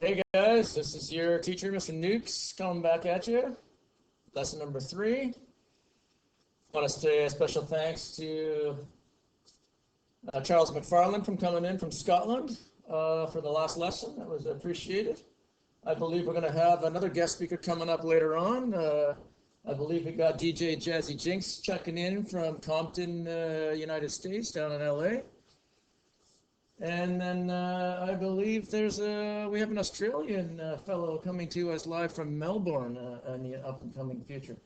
Hey guys, this is your teacher, Mr. Nukes, coming back at you. Lesson number 3. I want to say a special thanks to Charles McFarland from coming in from Scotland for the last lesson. That was appreciated. I believe we're going to have another guest speaker coming up later on. I believe we got DJ Jazzy Jinx checking in from Compton, United States, down in LA. And then I believe we have an Australian fellow coming to us live from Melbourne in the up and coming future.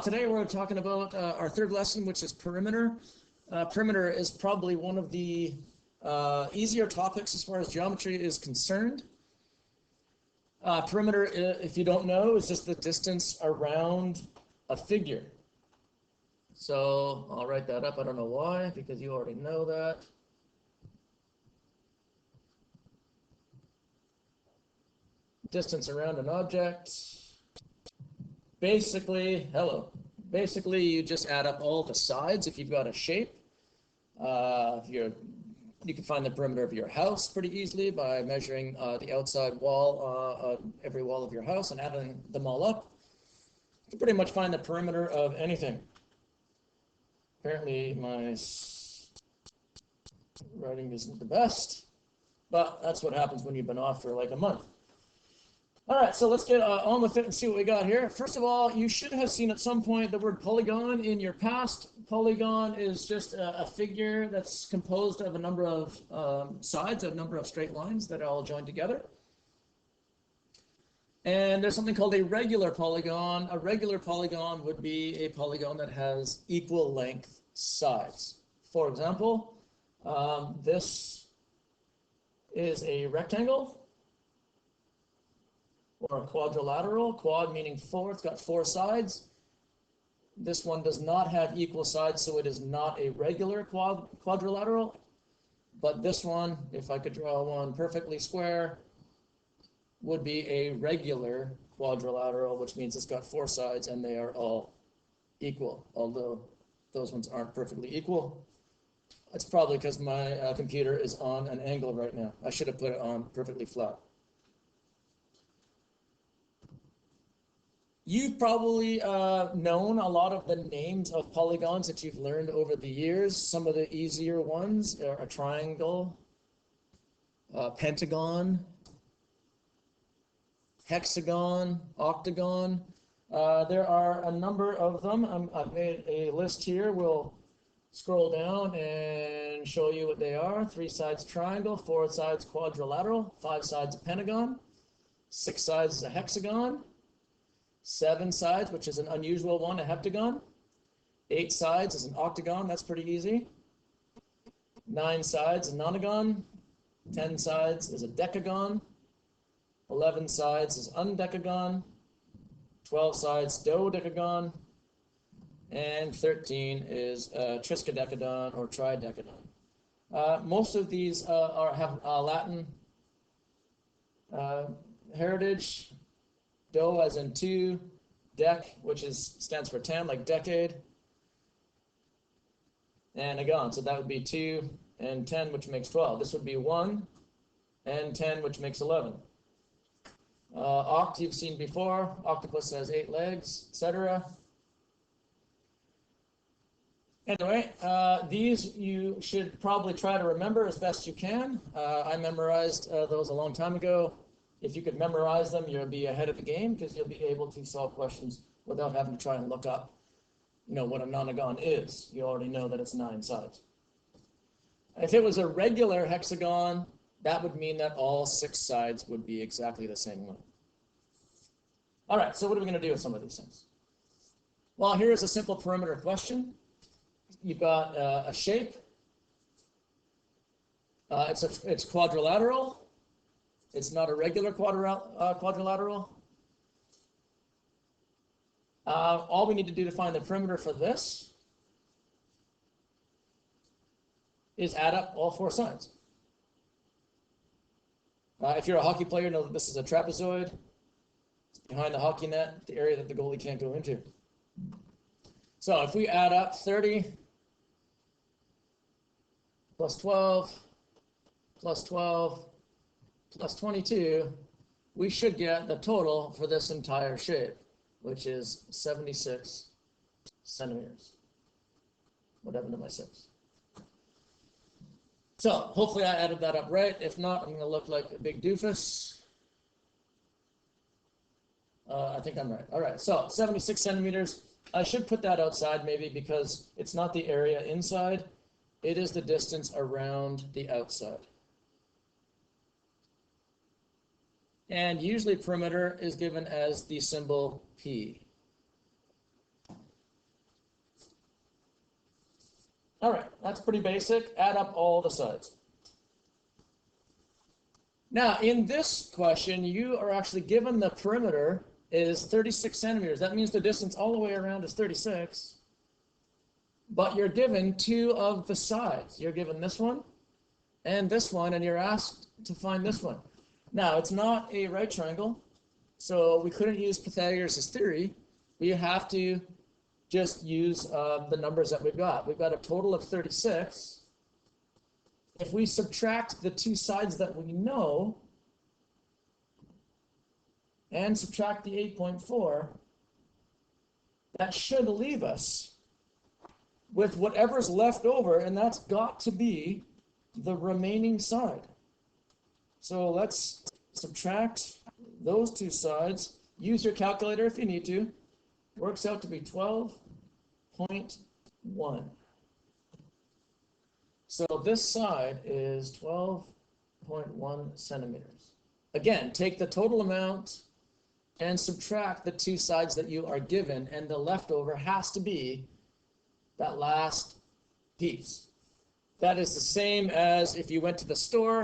Today we're talking about our third lesson, which is perimeter. Perimeter is probably one of the easier topics as far as geometry is concerned. Perimeter, if you don't know, is just the distance around a figure. So I'll write that up. I don't know why, because you already know that. Distance around an object. Basically, you just add up all the sides if you've got a shape. You can find the perimeter of your house pretty easily by measuring the outside wall, every wall of your house, and adding them all up. You can pretty much find the perimeter of anything. Apparently my writing isn't the best, but that's what happens when you've been off for like a month. All right, so let's get on with it and see what we got here. First of all, you should have seen at some point the word polygon in your past. Polygon is just a figure that's composed of a number of sides, a number of straight lines that are all joined together. And there's something called a regular polygon. A regular polygon would be a polygon that has equal length sides. For example, this is a rectangle, or a quadrilateral. Quad meaning 4, it's got 4 sides. This one does not have equal sides, so it is not a regular quadrilateral. But this one, if I could draw one perfectly square, would be a regular quadrilateral, which means it's got 4 sides and they are all equal, although those ones aren't perfectly equal. It's probably because my computer is on an angle right now. I should have put it on perfectly flat. You've probably known a lot of the names of polygons that you've learned over the years. Some of the easier ones are a triangle, pentagon, hexagon, octagon. There are a number of them. I've made a list here. We'll scroll down and show you what they are. 3 sides triangle, 4 sides quadrilateral, 5 sides a pentagon, 6 sides is a hexagon, 7 sides, which is an unusual one, a heptagon. 8 sides is an octagon, that's pretty easy. 9 sides, a nonagon. 10 sides is a decagon. 11 sides is undecagon. 12 sides, dodecagon. And 13 is a triskaidekagon or tridecagon. Most of these have Latin heritage. Do as in 2, dec, which stands for 10, like decade, and agon, so that would be 2 and 10, which makes 12. This would be 1 and 10, which makes 11. Oct, you've seen before. Octopus has 8 legs, etc. Anyway, these you should probably try to remember as best you can. I memorized those a long time ago. If you could memorize them, you'll be ahead of the game because you'll be able to solve questions without having to try and look up, what a nonagon is. You already know that it's 9 sides. If it was a regular hexagon, that would mean that all 6 sides would be exactly the same length. All right, so what are we going to do with some of these things? Well, here's a simple perimeter question. You've got a shape. It's quadrilateral. It's not a regular quadrilateral. All we need to do to find the perimeter for this is add up all 4 sides. If you're a hockey player, know that this is a trapezoid. It's behind the hockey net, the area that the goalie can't go into. So if we add up 30 plus 12 plus 12 plus 22 we should get the total for this entire shape, which is 76 centimeters. What happened to my 6? So hopefully I added that up right. If not, I'm going to look like a big doofus. I think I'm right. All right, so 76 centimeters. I should put that outside maybe because it's not the area inside. It is the distance around the outside. And usually perimeter is given as the symbol P. All right, that's pretty basic. Add up all the sides. Now, in this question, you are actually given the perimeter is 36 centimeters. That means the distance all the way around is 36. But you're given 2 of the sides. You're given this one, and you're asked to find this one. Now, it's not a right triangle, so we couldn't use Pythagoras' theory. We have to just use the numbers that we've got. We've got a total of 36. If we subtract the 2 sides that we know, and subtract the 8.4, that should leave us with whatever's left over, and that's got to be the remaining side. So let's subtract those 2 sides. Use your calculator if you need to. Works out to be 12.1. So this side is 12.1 centimeters. Again, take the total amount and subtract the 2 sides that you are given, and the leftover has to be that last piece. That is the same as if you went to the store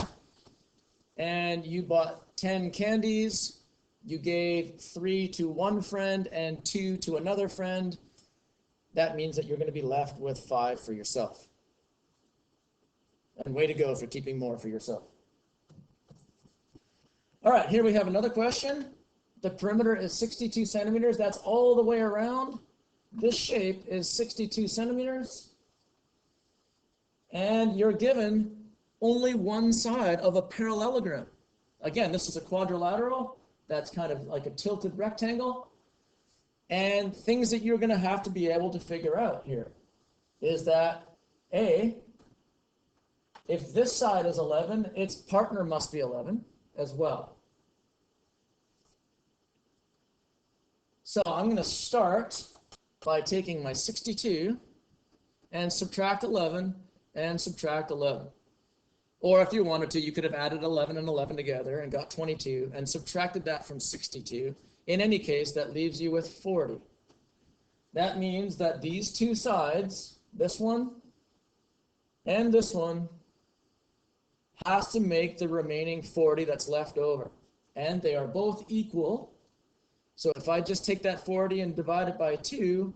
and you bought 10 candies, you gave 3 to one friend and 2 to another friend. That means that you're going to be left with 5 for yourself. And way to go for keeping more for yourself. All right, here we have another question. The perimeter is 62 centimeters. That's all the way around. This shape is 62 centimeters. And you're given only one side of a parallelogram. Again, this is a quadrilateral. That's kind of like a tilted rectangle. And things that you're going to have to be able to figure out here is that, A, if this side is 11, its partner must be 11 as well. So I'm going to start by taking my 62 and subtract 11 and subtract 11. Or if you wanted to, you could have added 11 and 11 together and got 22 and subtracted that from 62. In any case, that leaves you with 40. That means that these 2 sides, this one and this one, has to make the remaining 40 that's left over. And they are both equal. So if I just take that 40 and divide it by 2,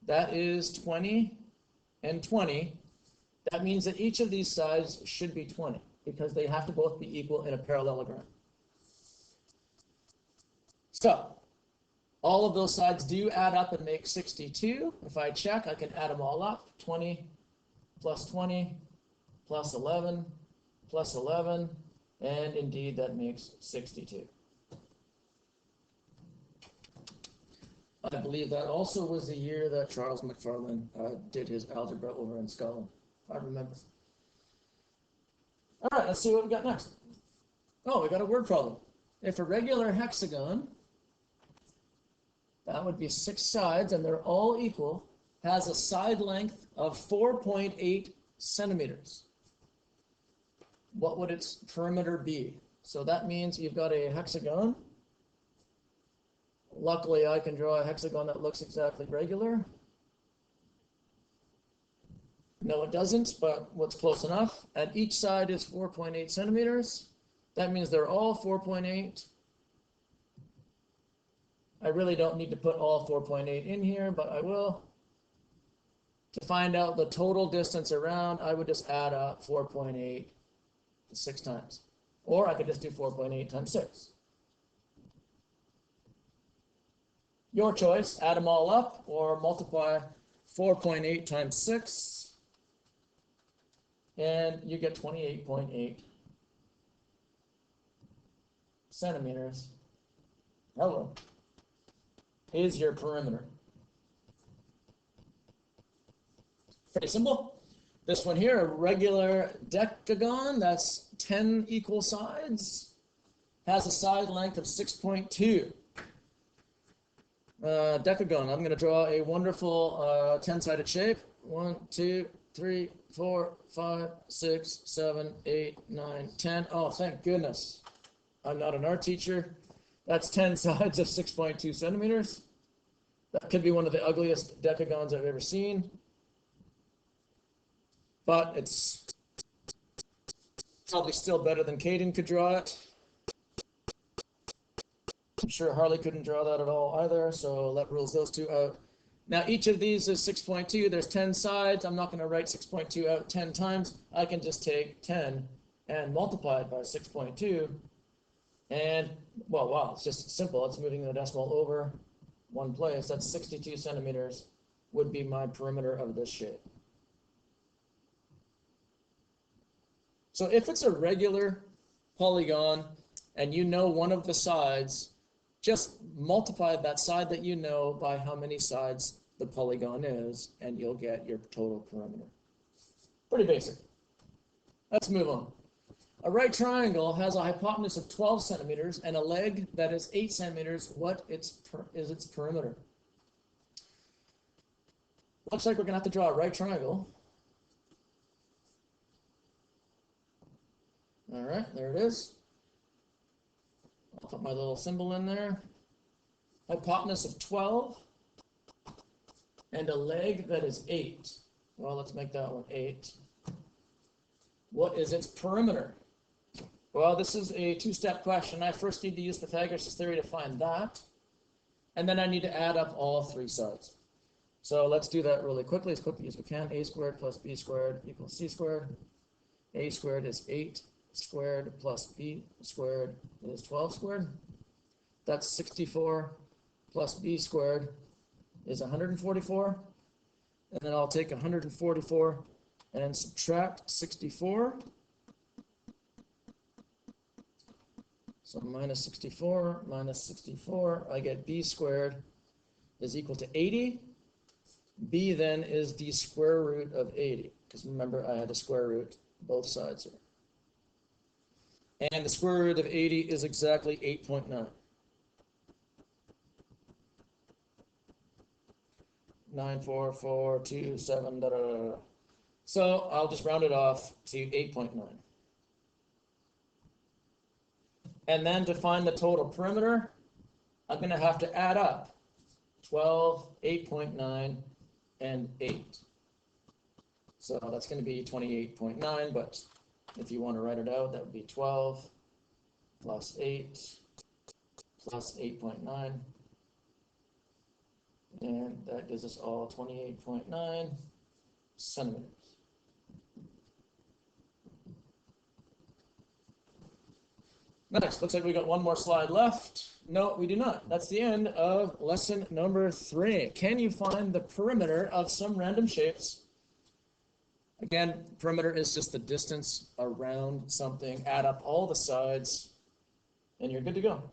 that is 20 and 20. That means that each of these sides should be 20 because they have to both be equal in a parallelogram. So all of those sides do add up and make 62. If I check, I can add them all up. 20 plus 20 plus 11 plus 11, and indeed that makes 62. I believe that also was the year that Charles McFarlane did his algebra over in Scotland, if I remember. All right, let's see what we got next. Oh, we got a word problem. If a regular hexagon, that would be 6 sides, and they're all equal, has a side length of 4.8 centimeters. What would its perimeter be? So that means you've got a hexagon. Luckily, I can draw a hexagon that looks exactly regular. No, it doesn't, but what's close enough? At each side is 4.8 centimeters. That means they're all 4.8. I really don't need to put all 4.8 in here, but I will. To find out the total distance around, I would just add up 4.8 6 times. Or I could just do 4.8 times 6. Your choice, add them all up or multiply 4.8 times 6 and you get 28.8 centimeters, hello, is your perimeter. Pretty simple. This one here, a regular decagon, that's 10 equal sides, has a side length of 6.2. Decagon, I'm going to draw a wonderful 10-sided shape. 1, 2, 3, 4, 5, 6, 7, 8, 9, 10. Oh, thank goodness. I'm not an art teacher. That's 10 sides of 6.2 centimeters. That could be one of the ugliest decagons I've ever seen. But it's probably still better than Caden could draw it. I'm sure Harley couldn't draw that at all either, so that rules those two out. Now each of these is 6.2. There's 10 sides. I'm not going to write 6.2 out 10 times. I can just take 10 and multiply it by 6.2. And, well, wow, it's just simple. It's moving the decimal over one place. That's 62 centimeters would be my perimeter of this shape. So if it's a regular polygon and you know one of the sides, just multiply that side that you know by how many sides the polygon is, and you'll get your total perimeter. Pretty basic. Let's move on. A right triangle has a hypotenuse of 12 centimeters and a leg that is 8 centimeters. What is its perimeter? Looks like we're going to have to draw a right triangle. All right, there it is. I'll put my little symbol in there. Hypotenuse of 12 and a leg that is 8. Well, let's make that one 8. What is its perimeter? Well, this is a two-step question. I first need to use Pythagoras' theory to find that, and then I need to add up all three sides. So let's do that really quickly as we can. A squared plus b squared equals c squared. A squared is 8 squared plus b squared is 12 squared. That's 64 plus b squared is 144. And then I'll take 144 and subtract 64. So minus 64 minus 64, I get b squared is equal to 80. B then is the square root of 80, because remember I had a square root both sides here. And the square root of 80 is exactly 8.9. 94427 da, da, da, da. So I'll just round it off to 8.9. And then to find the total perimeter, I'm going to have to add up 12, 8.9, and 8. So that's going to be 28.9, but if you want to write it out, that would be 12 plus 8 plus 8.9. And that gives us all 28.9 centimeters. Next, looks like we got one more slide left. No, we do not. That's the end of lesson number 3. Can you find the perimeter of some random shapes? Again, perimeter is just the distance around something. Add up all the sides, and you're good to go.